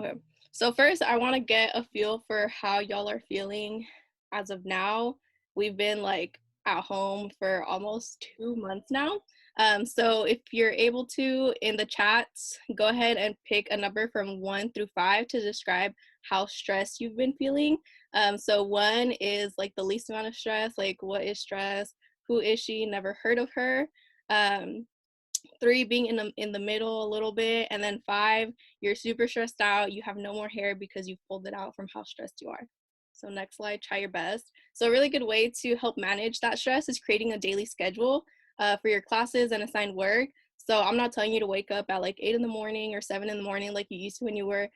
Okay. So first, I want to get a feel for how y'all are feeling as of now. We've been like at home for almost 2 months now. So if you're able to in the chats, go ahead and pick a number from 1 through 5 to describe how stressed you've been feeling. So 1 is like the least amount of stress, like what is stress? Who is she? Never heard of her. Um, 3 being in the middle a little bit, and then 5 you're super stressed out, you have no more hair because you've pulled it out from how stressed you are. So next slide, try your best. So a really good way to help manage that stress is creating a daily schedule for your classes and assigned work. So I'm not telling you to wake up at like 8 in the morning or 7 in the morning like you used to when you were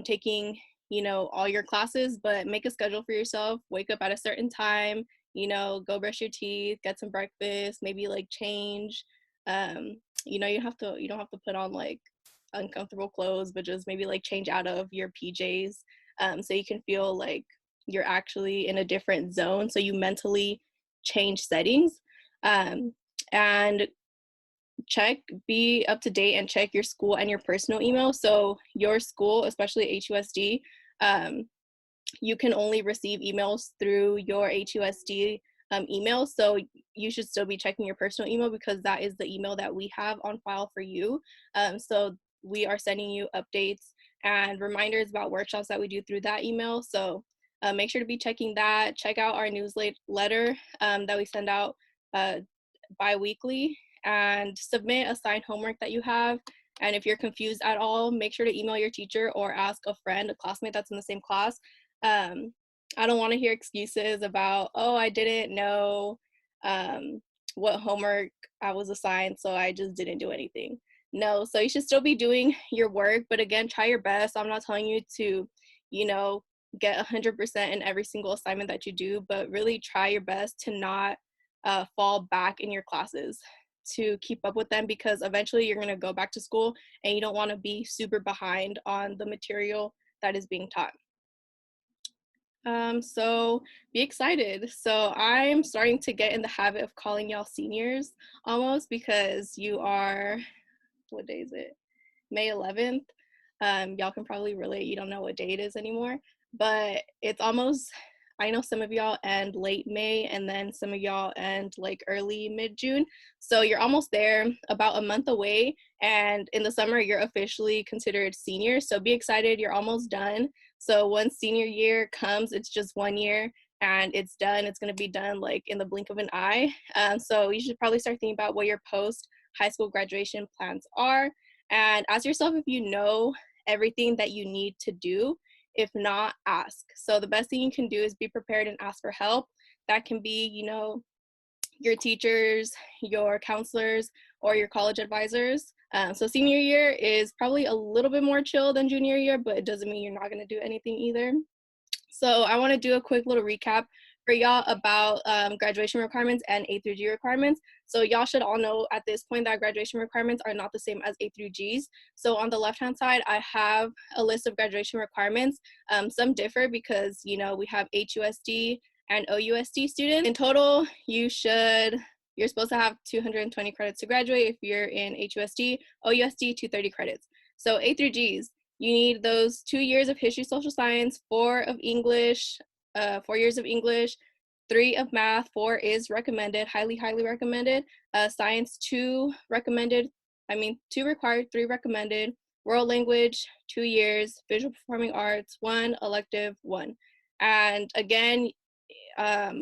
taking all your classes, but make a schedule for yourself. Wake up at a certain time, go brush your teeth, get some breakfast, maybe like change. um, you don't have to put on like uncomfortable clothes, but just maybe like change out of your PJs, so you can feel like you're actually in a different zone, so you mentally change settings. And be up to date and check your school and your personal email. So your school, especially HUSD, you can only receive emails through your HUSD email. So you should still be checking your personal email because that is the email that we have on file for you. So we are sending you updates and reminders about workshops that we do through that email. So make sure to be checking that. Check out our newsletter that we send out bi-weekly, and submit assigned homework that you have. And if you're confused at all, make sure to email your teacher or ask a friend, a classmate that's in the same class. I don't want to hear excuses about, oh, I didn't know what homework I was assigned, so I just didn't do anything. No, so you should still be doing your work, but again, try your best. I'm not telling you to, get 100% in every single assignment that you do, but really try your best to not fall back in your classes, to keep up with them, because eventually you're going to go back to school and you don't want to be super behind on the material that is being taught. So be excited. So I'm starting to get in the habit of calling y'all seniors almost, because you are, what day is it? May 11th. Y'all can probably relate. You don't know what day it is anymore, but it's almost, I know some of y'all end late May and then some of y'all end like early mid-June. So you're almost there, about a month away. And in the summer, you're officially considered senior. So be excited, you're almost done. So once senior year comes, it's just 1 year and it's done. It's going to be done like in the blink of an eye. So you should probably start thinking about what your post high school graduation plans are, and ask yourself if you know everything that you need to do. If not, ask. So the best thing you can do is be prepared and ask for help. That can be, your teachers, your counselors, or your college advisors. So senior year is probably a little bit more chill than junior year, but it doesn't mean you're not going to do anything either. So I want to do a quick little recap for y'all about graduation requirements and A through G requirements. So y'all should all know at this point that graduation requirements are not the same as A through Gs. So on the left-hand side, I have a list of graduation requirements. Some differ because, we have HUSD and OUSD students. In total, you're supposed to have 220 credits to graduate if you're in HUSD, OUSD 230 credits. So A through Gs, you need those 2 years of history, social science, 4 of English, 4 years of English, 3 of math, 4 is recommended, highly, highly recommended. Science, 2 recommended, 2 required, 3 recommended. World language, 2 years. Visual performing arts, 1. Elective, 1. And again,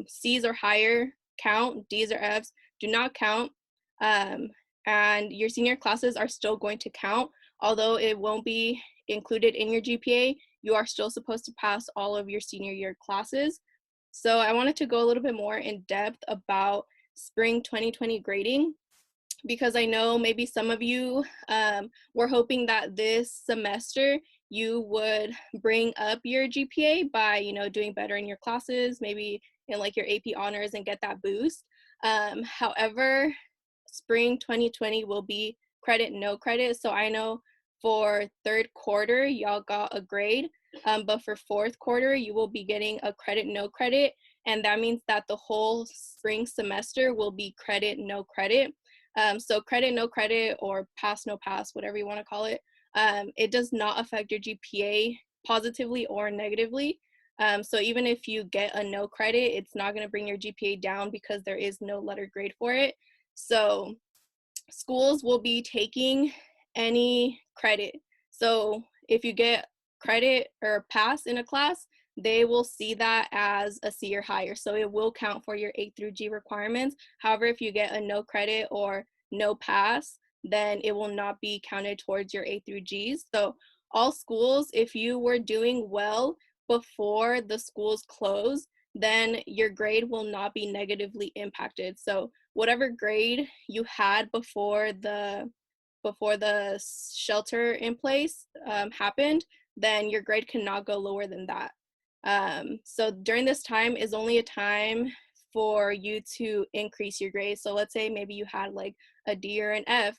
C's or higher count, D's or F's do not count. And your senior classes are still going to count, although it won't be included in your GPA. You are still supposed to pass all of your senior year classes. So I wanted to go a little bit more in depth about spring 2020 grading, because I know maybe some of you were hoping that this semester you would bring up your GPA by, doing better in your classes, maybe in like your AP honors, and get that boost. However, spring 2020 will be credit, no credit. So I know for third quarter, y'all got a grade, but for fourth quarter, you will be getting a credit, no credit. And that means that the whole spring semester will be credit, no credit. So credit, no credit, or pass, no pass, whatever you want to call it, it does not affect your GPA positively or negatively. So even if you get a no credit, it's not going to bring your GPA down because there is no letter grade for it. So schools will be taking any credit. So if you get credit or pass in a class, they will see that as a C or higher. So it will count for your A through G requirements. However, if you get a no credit or no pass, then it will not be counted towards your A through Gs. So all schools, if you were doing well before the schools close, then your grade will not be negatively impacted. So whatever grade you had before the shelter in place happened, then your grade cannot go lower than that. So during this time is only a time for you to increase your grade. So let's say maybe you had like a D or an F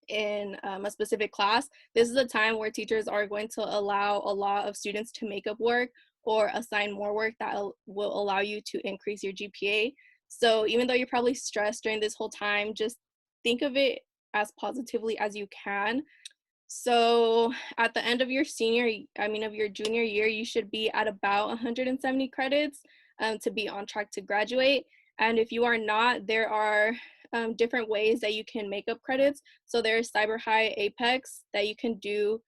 in a specific class. This is a time where teachers are going to allow a lot of students to make up work or assign more work that will allow you to increase your GPA. So even though you're probably stressed during this whole time, just think of it as positively as you can. So at the end of your of your junior year, you should be at about 170 credits to be on track to graduate. And if you are not, there are different ways that you can make up credits. So there's Cyber High Apex that you can do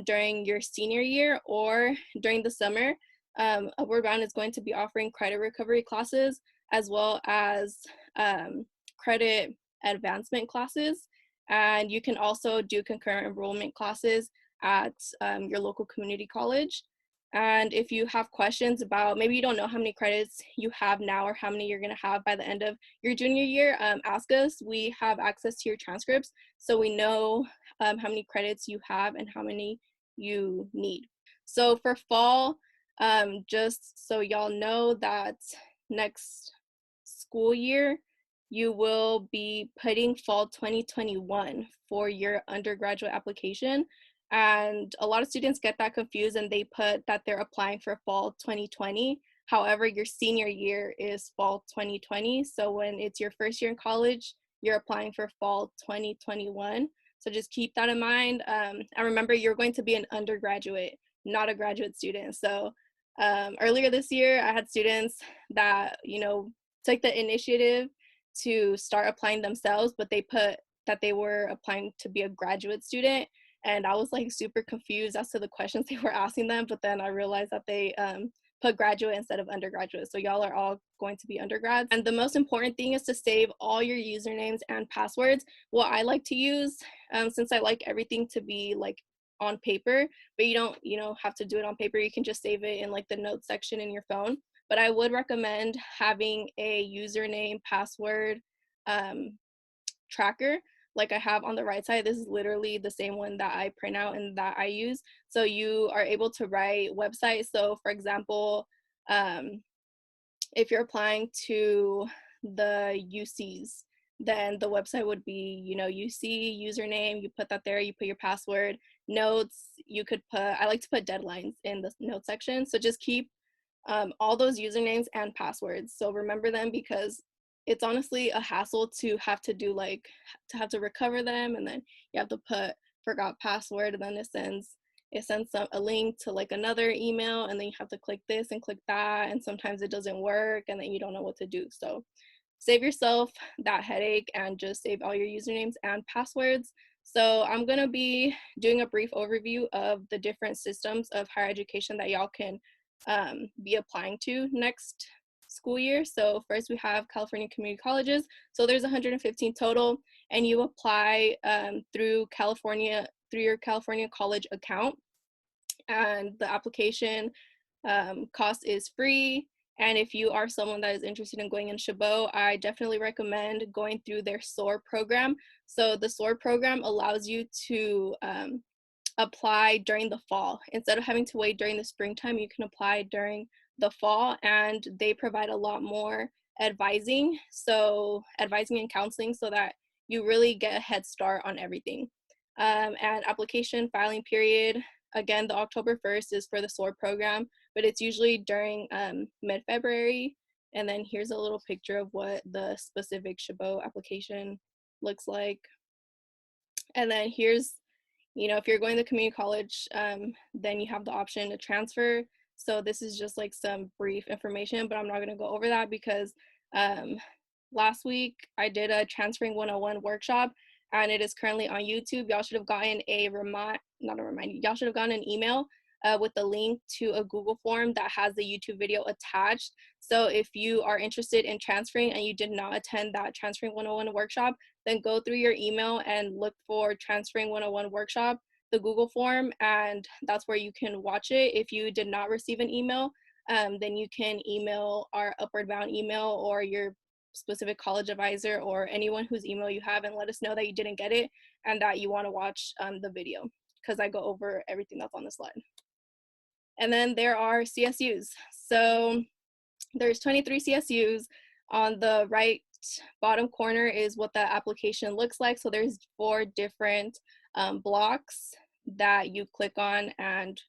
during your senior year or during the summer. Upward Bound is going to be offering credit recovery classes as well as credit advancement classes. And you can also do concurrent enrollment classes at your local community college. And if you have questions about, maybe you don't know how many credits you have now or how many you're going to have by the end of your junior year, ask us. We have access to your transcripts, so we know how many credits you have and how many you need. So for fall, just so y'all know that next school year, you will be putting fall 2021 for your undergraduate application. And a lot of students get that confused and they put that they're applying for fall 2020. However, your senior year is fall 2020. So when it's your first year in college, you're applying for fall 2021. So just keep that in mind. And remember, you're going to be an undergraduate, not a graduate student. So earlier this year, I had students that, took the initiative to start applying themselves, but they put that they were applying to be a graduate student. And I was like super confused as to the questions they were asking them. But then I realized that they put graduate instead of undergraduate. So y'all are all going to be undergrads. And the most important thing is to save all your usernames and passwords. What I like to use, since I like everything to be like on paper, but you don't, have to do it on paper. You can just save it in like the notes section in your phone. But I would recommend having a username password tracker like I have on the right side. This is literally the same one that I print out and that I use. So you are able to write websites. So for example, if you're applying to the UCs, then the website would be, UC username, you put that there, you put your password. Notes, you could put, I like to put deadlines in the note section. So just keep all those usernames and passwords. So remember them, because it's honestly a hassle to have to do to recover them, and then you have to put forgot password, and then it sends a link to like another email, and then you have to click this and click that, and sometimes it doesn't work, and then you don't know what to do. So save yourself that headache and just save all your usernames and passwords. So I'm gonna be doing a brief overview of the different systems of higher education that y'all can be applying to next school year. So first we have California community colleges. So there's 115 total, and you apply through your California college account, and the application cost is free. And if you are someone that is interested in going in Chabot, I definitely recommend going through their SOAR program. So the SOAR program allows you to apply during the fall. Instead of having to wait during the springtime, you can apply during the fall, and they provide a lot more advising and counseling, so that you really get a head start on everything. And application filing period, again, the October 1st is for the SOAR program, but it's usually during mid-February. And then here's a little picture of what the specific Chabot application looks like. And then here's if you're going to community college, then you have the option to transfer. So this is just like some brief information, but I'm not going to go over that because last week I did a transferring 101 workshop, and it is currently on YouTube. Y'all should have gotten y'all should have gotten an email with the link to a Google form that has the YouTube video attached. So if you are interested in transferring and you did not attend that transferring 101 workshop, then go through your email and look for transferring 101 workshop, the Google form, and that's where you can watch it. If you did not receive an email, then you can email our Upward Bound email or your specific college advisor or anyone whose email you have and let us know that you didn't get it and that you want to watch the video, because I go over everything that's on the slide. And then there are CSUs. So there's 23 CSUs. On the right bottom corner is what the application looks like. So there's 4 different blocks that you click on and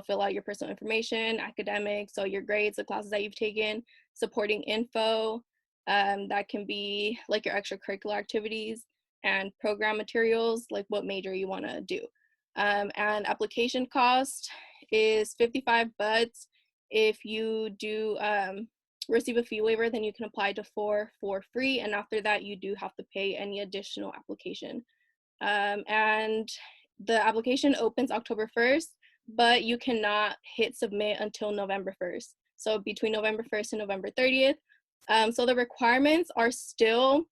fill out your personal information, academics, so your grades, the classes that you've taken, supporting info, that can be like your extracurricular activities, and program materials, like what major you want to do. And application cost is $55, but if you do receive a fee waiver, then you can apply to 4 for free, and after that you do have to pay any additional application. And the application opens October 1st, but you cannot hit submit until November 1st. So between November 1st and November 30th. So the requirements are still,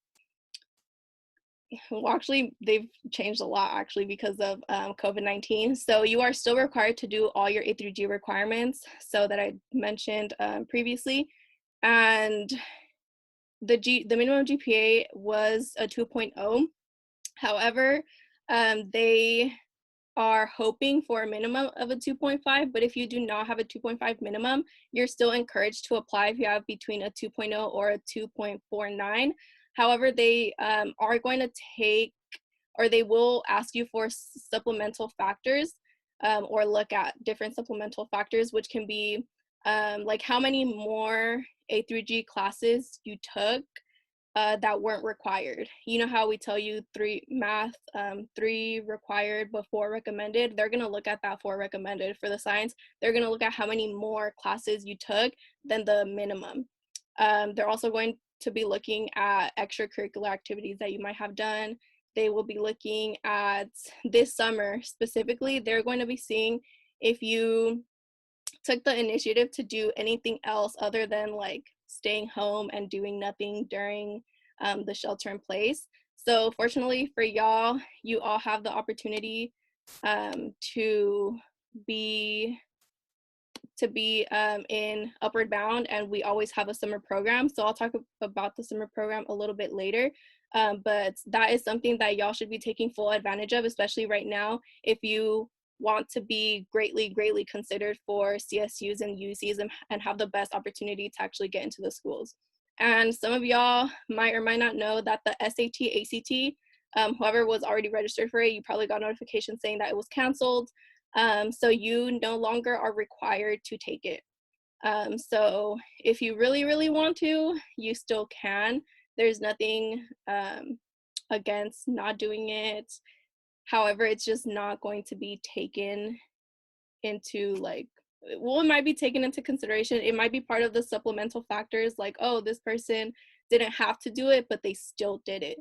well, actually they've changed a lot actually because of COVID-19. So you are still required to do all your A through G requirements, so that I mentioned previously. And the minimum GPA was a 2.0. However, they are hoping for a minimum of a 2.5, but if you do not have a 2.5 minimum, you're still encouraged to apply if you have between a 2.0 or a 2.49. However, they are going to they will ask you for supplemental factors, or look at different supplemental factors, which can be like how many more A through G classes you took that weren't required. You know how we tell you 3 required but 4 recommended? They're gonna look at that 4 recommended. For the science, they're gonna look at how many more classes you took than the minimum. They're also going to be looking at extracurricular activities that you might have done. They will be looking at, this summer specifically, they're going to be seeing if you took the initiative to do anything else other than like staying home and doing nothing during the shelter in place. So fortunately for y'all, you all have the opportunity to be in Upward Bound, and we always have a summer program. So I'll talk about the summer program a little bit later. But that is something that y'all should be taking full advantage of, especially right now, if you want to be greatly considered for CSUs and UCs and have the best opportunity to actually get into the schools. And some of y'all might or might not know that the SAT, ACT, whoever was already registered for it, you probably got notification saying that it was canceled. So you no longer are required to take it. So if you really want to, you still can. There's nothing against not doing it. However, it's just not going to be taken into it might be taken into consideration. It might be part of the supplemental factors, like, oh, this person didn't have to do it, but they still did it.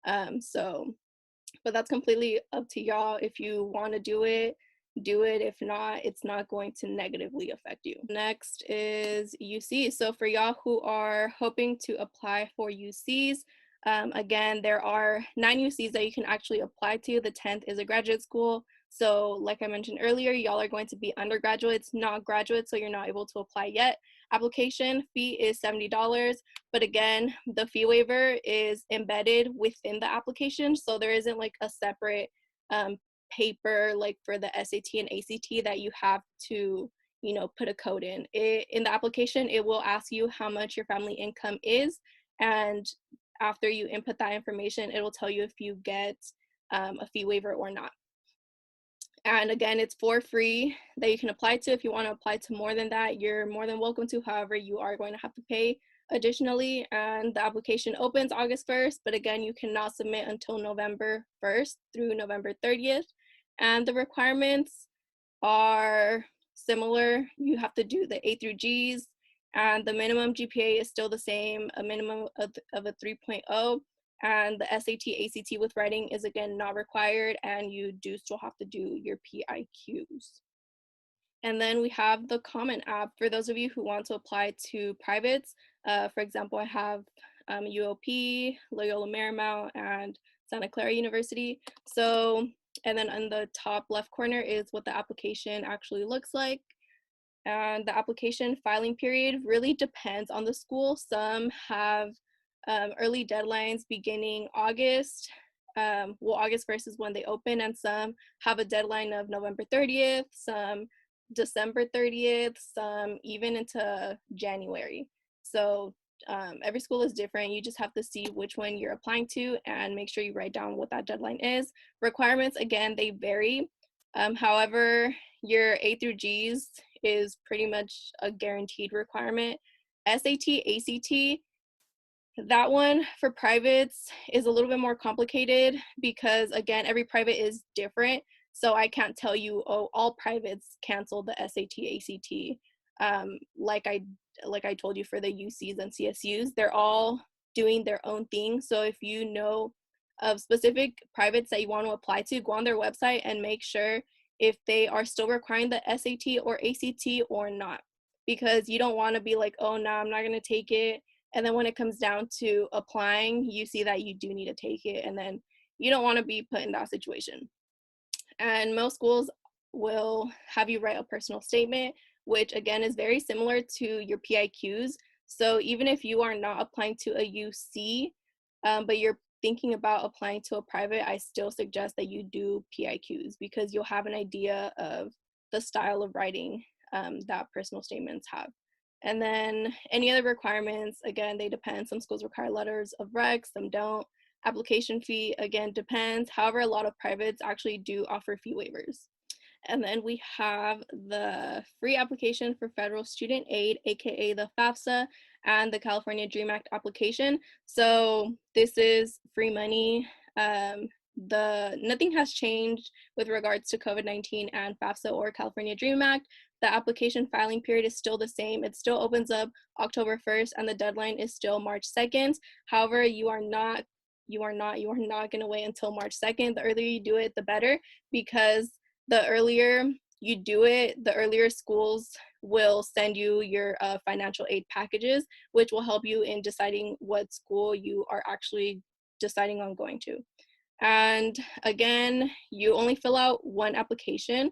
But that's completely up to y'all. If you want to do it, do it. If not, it's not going to negatively affect you. Next is UC. So for y'all who are hoping to apply for UCs, again, there are 9 UCs that you can actually apply to. The 10th is a graduate school. So like I mentioned earlier, y'all are going to be undergraduates, not graduates, so you're not able to apply yet. Application fee is $70, but again, the fee waiver is embedded within the application, so there isn't like a separate paper like for the SAT and ACT that you have to put a code in. In the application, it will ask you how much your family income is, and after you input that information, it will tell you if you get a fee waiver or not. And again, it's for free that you can apply to. If you want to apply to more than that, you're more than welcome to. However, you are going to have to pay additionally, and the application opens August 1st, but again, you cannot submit until November 1st through November 30th. And the requirements are similar. You have to do the A through Gs, and the minimum GPA is still the same, a minimum of a 3.0, and the SAT, ACT with writing is again not required, and you do still have to do your PIQs. And then we have the Common App for those of you who want to apply to privates. For example, I have UOP, Loyola Marymount, and Santa Clara University. So, and then on the top left corner is what the application actually looks like. And the application filing period really depends on the school. Some have early deadlines beginning August. Well, August 1st is when they open, and some have a deadline of November 30th, some December 30th, some even into January. So every school is different. You just have to see which one you're applying to and make sure you write down what that deadline is. Requirements, again, they vary. However, your A through Gs is pretty much a guaranteed requirement. SAT, ACT, that one for privates is a little bit more complicated because, again, every private is different. So I can't tell you, oh, all privates cancel the SAT, ACT. Like I told you for the UCs and CSUs, they're all doing their own thing. So if you know of specific privates that you want to apply to, go on their website and make sure if they are still requiring the SAT or ACT or not. Because you don't want to be like, oh, no, I'm not going to take it. And then when it comes down to applying, you see that you do need to take it. And then you don't want to be put in that situation. And most schools will have you write a personal statement, which again is very similar to your PIQs. So even if you are not applying to a UC, but you're thinking about applying to a private, I still suggest that you do PIQs because you'll have an idea of the style of writing that personal statements have. And then any other requirements, again, they depend. Some schools require letters of rec, some don't. Application fee, again, depends. However, a lot of privates actually do offer fee waivers. And then we have the free application for federal student aid, AKA the FAFSA, and the California DREAM Act application. So this is free money. Nothing has changed with regards to COVID-19 and FAFSA or California DREAM Act. The application filing period is still the same. It still opens up October 1st, and the deadline is still March 2nd. However, you are not going to wait until March 2nd. The earlier you do it, the better, because the earlier you do it, the earlier schools will send you your financial aid packages, which will help you in deciding what school you are actually deciding on going to. And again, you only fill out one application,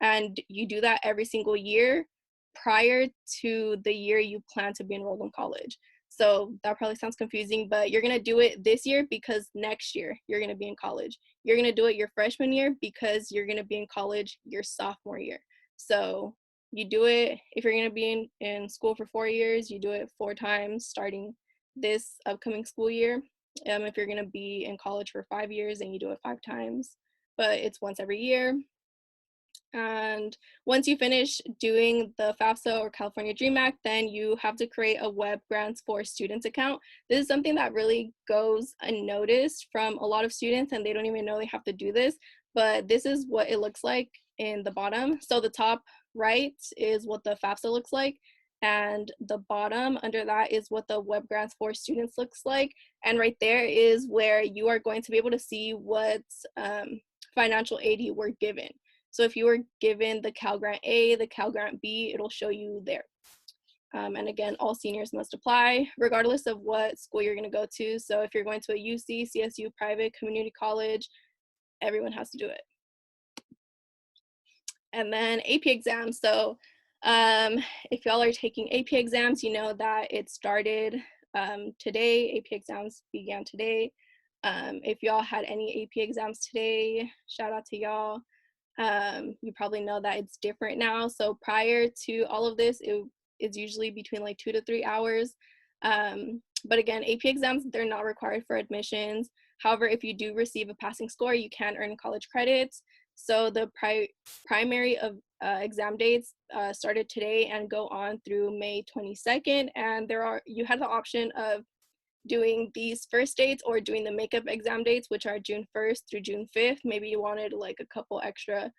and you do that every single year prior to the year you plan to be enrolled in college. So that probably sounds confusing, but you're going to do it this year because next year you're going to be in college. You're going to do it your freshman year because you're going to be in college your sophomore year. So you do it, if you're going to be in school for 4 years, you do it 4 times starting this upcoming school year. If you're going to be in college for 5 years, then you do it 5 times, but it's once every year. And once you finish doing the FAFSA or California DREAM Act, then you have to create a Web Grants for Students account. This is something that really goes unnoticed from a lot of students, and they don't even know they have to do this, but this is what it looks like in the bottom. So the top right is what the FAFSA looks like, and the bottom under that is what the Web Grants for Students looks like. And right there is where you are going to be able to see what financial aid you were given. So if you were given the Cal Grant A, the Cal Grant B, it'll show you there. And again, all seniors must apply, regardless of what school you're going to go to. So if you're going to a UC, CSU, private, community college, everyone has to do it. And then AP exams. So if y'all are taking AP exams, you know that it started today. AP exams began today. If y'all had any AP exams today, shout out to y'all. You probably know that it's different now. So prior to all of this, it is usually between like 2 to 3 hours. But again, AP exams, they're not required for admissions. However, if you do receive a passing score, you can earn college credits. So the primary of exam dates started today and go on through May 22nd. And you had the option of doing these first dates or doing the makeup exam dates, which are June 1st through June 5th. Maybe you wanted like a couple extra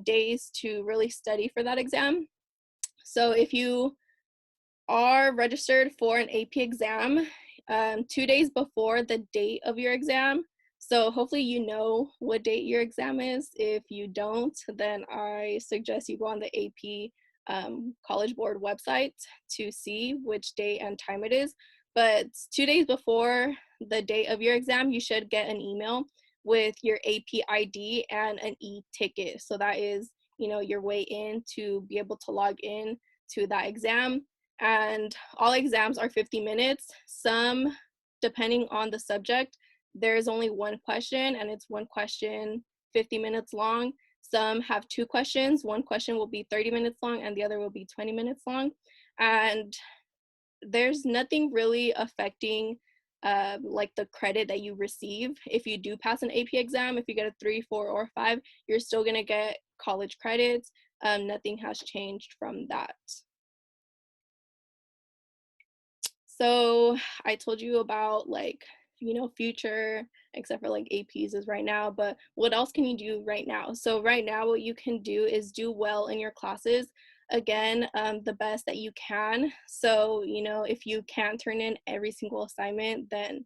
days to really study for that exam. So if you are registered for an AP exam 2 days before the date of your exam, so hopefully you know what date your exam is. If you don't, then I suggest you go on the AP College Board website to see which date and time it is. But 2 days before the date of your exam, you should get an email with your AP ID and an e-ticket. So that is, your way in to be able to log in to that exam. And all exams are 50 minutes. Some, depending on the subject, there's only one question, and it's one question 50 minutes long. Some have two questions. One question will be 30 minutes long and the other will be 20 minutes long. And there's nothing really affecting like the credit that you receive. If you do pass an AP exam, if you get a 3, 4, or 5, you're still gonna get college credits. Nothing has changed from that. So I told you about like, future, except for like APs is right now, but what else can you do right now? So right now, what you can do is do well in your classes. Again, the best that you can. So, if you can't turn in every single assignment, then,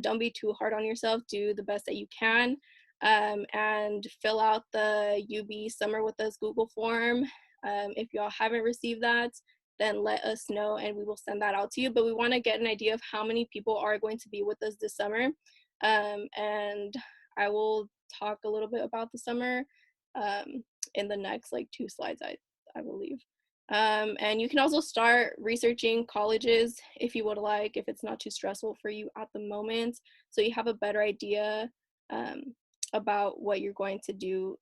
don't be too hard on yourself. Do the best that you can, and fill out the UB Summer with Us Google form. If y'all haven't received that, then let us know and we will send that out to you. But we want to get an idea of how many people are going to be with us this summer. And I will talk a little bit about the summer in the next like 2 slides, I believe. And you can also start researching colleges if you would like, if it's not too stressful for you at the moment. So you have a better idea about what you're going to do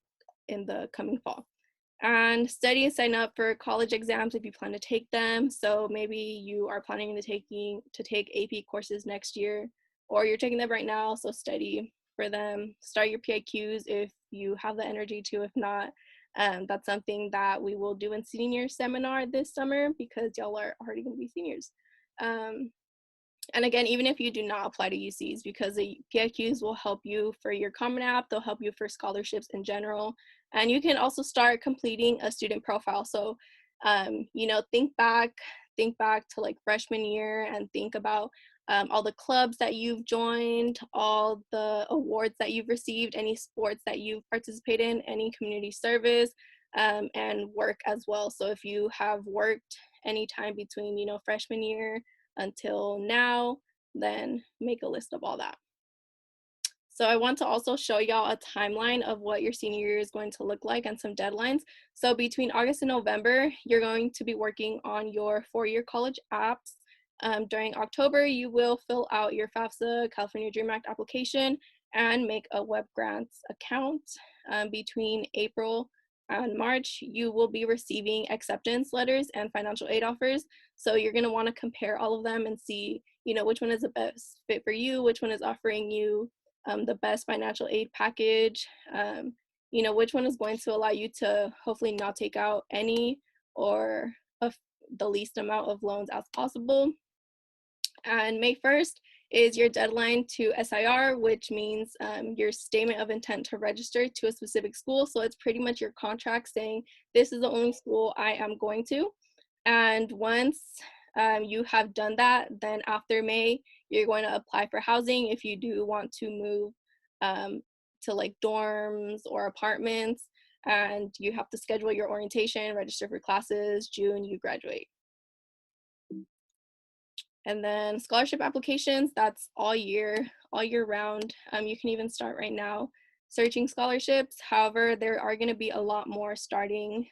in the coming fall. And study and sign up for college exams if you plan to take them. So maybe you are planning to take AP courses next year, or you're taking them right now, so study for them. Start your PIQs if you have the energy to. If not, that's something that we will do in senior seminar this summer because y'all are already going to be seniors. And again, even if you do not apply to UCs, because the PIQs will help you for your Common App, they'll help you for scholarships in general. And you can also start completing a student profile. So, think back to like freshman year and think about all the clubs that you've joined, all the awards that you've received, any sports that you've participated in, any community service, and work as well. So if you have worked any time between, freshman year until now, then make a list of all that. So I want to also show y'all a timeline of what your senior year is going to look like and some deadlines. So between August and November, you're going to be working on your 4-year college apps. During October, you will fill out your FAFSA, California Dream Act application, and make a web grants account. Between April and March, you will be receiving acceptance letters and financial aid offers. So you're going to want to compare all of them and see, which one is the best fit for you, which one is offering you the best financial aid package, which one is going to allow you to hopefully not take out any or the least amount of loans as possible. And May 1st is your deadline to SIR, which means your statement of intent to register to a specific school. So it's pretty much your contract saying, this is the only school I am going to. And once you have done that, then after May, you're going to apply for housing if you do want to move to like dorms or apartments. And you have to schedule your orientation, register for classes. June, you graduate. And then scholarship applications, that's all year round. You can even start right now searching scholarships. However, there are going to be a lot more starting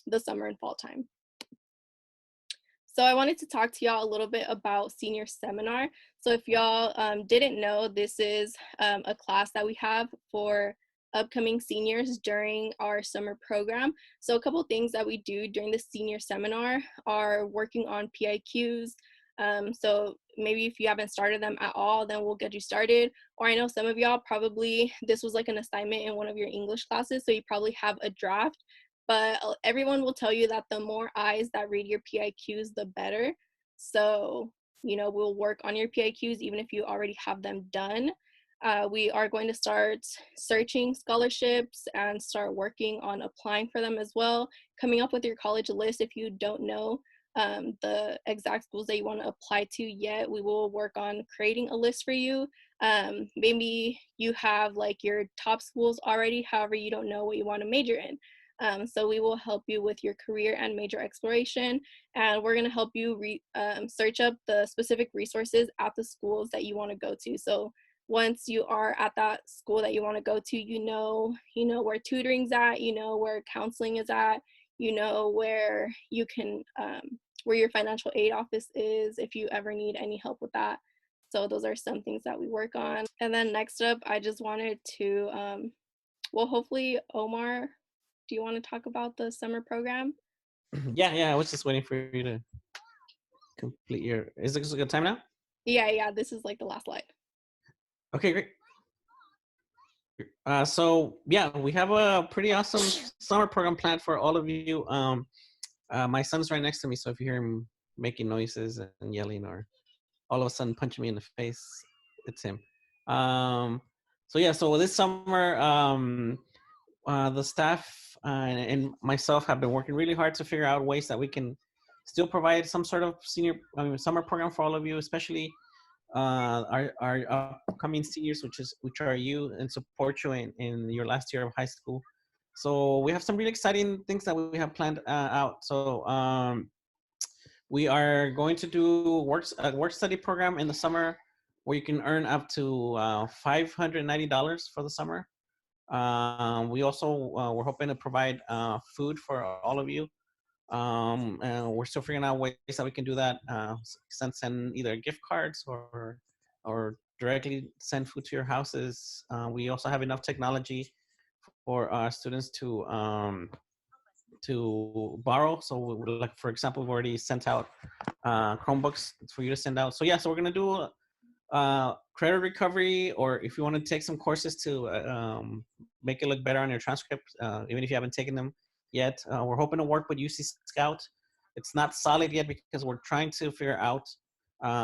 the summer and fall time. So I wanted to talk to y'all a little bit about senior seminar. So if y'all didn't know, this is a class that we have for upcoming seniors during our summer program. So a couple things that we do during the senior seminar are working on PIQs. So maybe if you haven't started them at all, then we'll get you started. Or I know some of y'all probably, this was like an assignment in one of your English classes, so you probably have a draft, but everyone will tell you that the more eyes that read your PIQs, the better. So we'll work on your PIQs even if you already have them done. We are going to start searching scholarships and start working on applying for them as well, coming up with your college list if you don't know the exact schools that you want to apply to yet. We will work on creating a list for you. Maybe you have like your top schools already, however, you don't know what you want to major in. So we will help you with your career and major exploration, and we're going to help you search up the specific resources at the schools that you want to go to. So once you are at that school that you want to go to, where tutoring's at, where counseling is at, where you can where your financial aid office is if you ever need any help with that. So those are some things that we work on. And then next up, I just wanted to hopefully, Omar, do you want to talk about the summer program? Yeah, I was just waiting for you to complete your. Is this a good time now? Yeah, this is like the last slide. Okay, great. So yeah, we have a pretty awesome summer program planned for all of you. My son's right next to me, so if you hear him making noises and yelling, or all of a sudden punching me in the face, it's him. So yeah, so this summer, the staff and myself have been working really hard to figure out ways that we can still provide some sort of summer program for all of you, especially our upcoming seniors, which are you, and support you in your last year of high school. So we have some really exciting things that we have planned out. So we are going to do a work study program in the summer where you can earn up to $590 for the summer. We also we're hoping to provide food for all of you. And we're still figuring out ways that we can do that. Send either gift cards or directly send food to your houses. We also have enough technology for our students to borrow. So like, for example, we've already sent out Chromebooks for you to send out. So yeah, so we're gonna do credit recovery, or if you want to take some courses to make it look better on your transcript, even if you haven't taken them yet. We're hoping to work with UC Scout. It's not solid yet because we're trying to figure out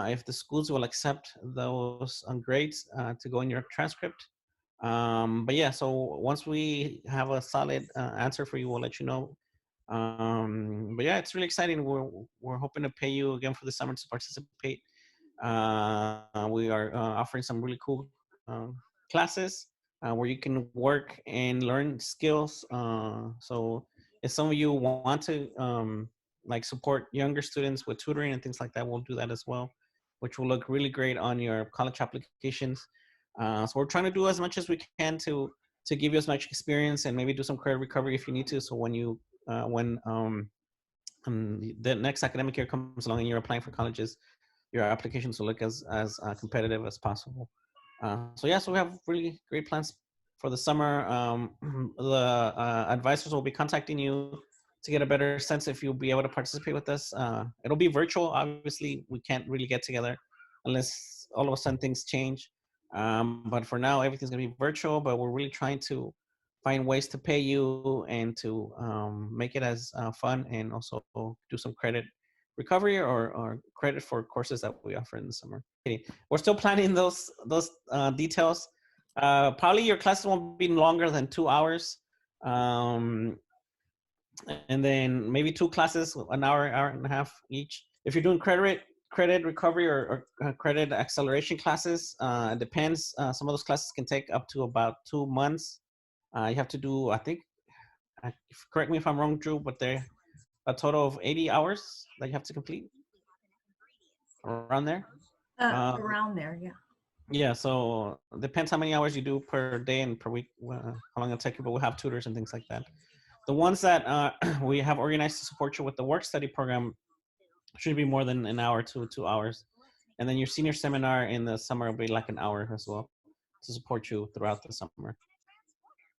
if the schools will accept those grades to go in your transcript. But yeah, so once we have a solid answer for you, we'll let you know. But yeah, it's really exciting. We're hoping to pay you again for the summer to participate. We are offering some really cool classes where you can work and learn skills. So if some of you want to like support younger students with tutoring and things like that, we'll do that as well, which will look really great on your college applications. So we're trying to do as much as we can to give you as much experience, and maybe do some credit recovery if you need to. So when you when the next academic year comes along and you're applying for colleges, your applications will look as competitive as possible. So yeah, so we have really great plans for the summer. The advisors will be contacting you to get a better sense if you'll be able to participate with us. It'll be virtual. Obviously, we can't really get together unless all of a sudden things change. But for now, everything's gonna be virtual, but we're really trying to find ways to pay you and to make it as fun, and also do some credit recovery or credit for courses that we offer in the summer. We're still planning those details. Probably your classes won't be longer than 2 hours. And then maybe 2 classes, an hour and a half each. If you're doing credit recovery or credit acceleration classes, it depends. Some of those classes can take up to about 2 months. You have to do, I think, correct me if I'm wrong, Drew, but they're a total of 80 hours that you have to complete, around there. Around there, yeah. Yeah, so it depends how many hours you do per day and per week, how long it'll take you, but we'll have tutors and things like that. The ones that we have organized to support you with the work study program should be more than an hour to 2 hours. And then your senior seminar in the summer will be like an hour as well, to support you throughout the summer.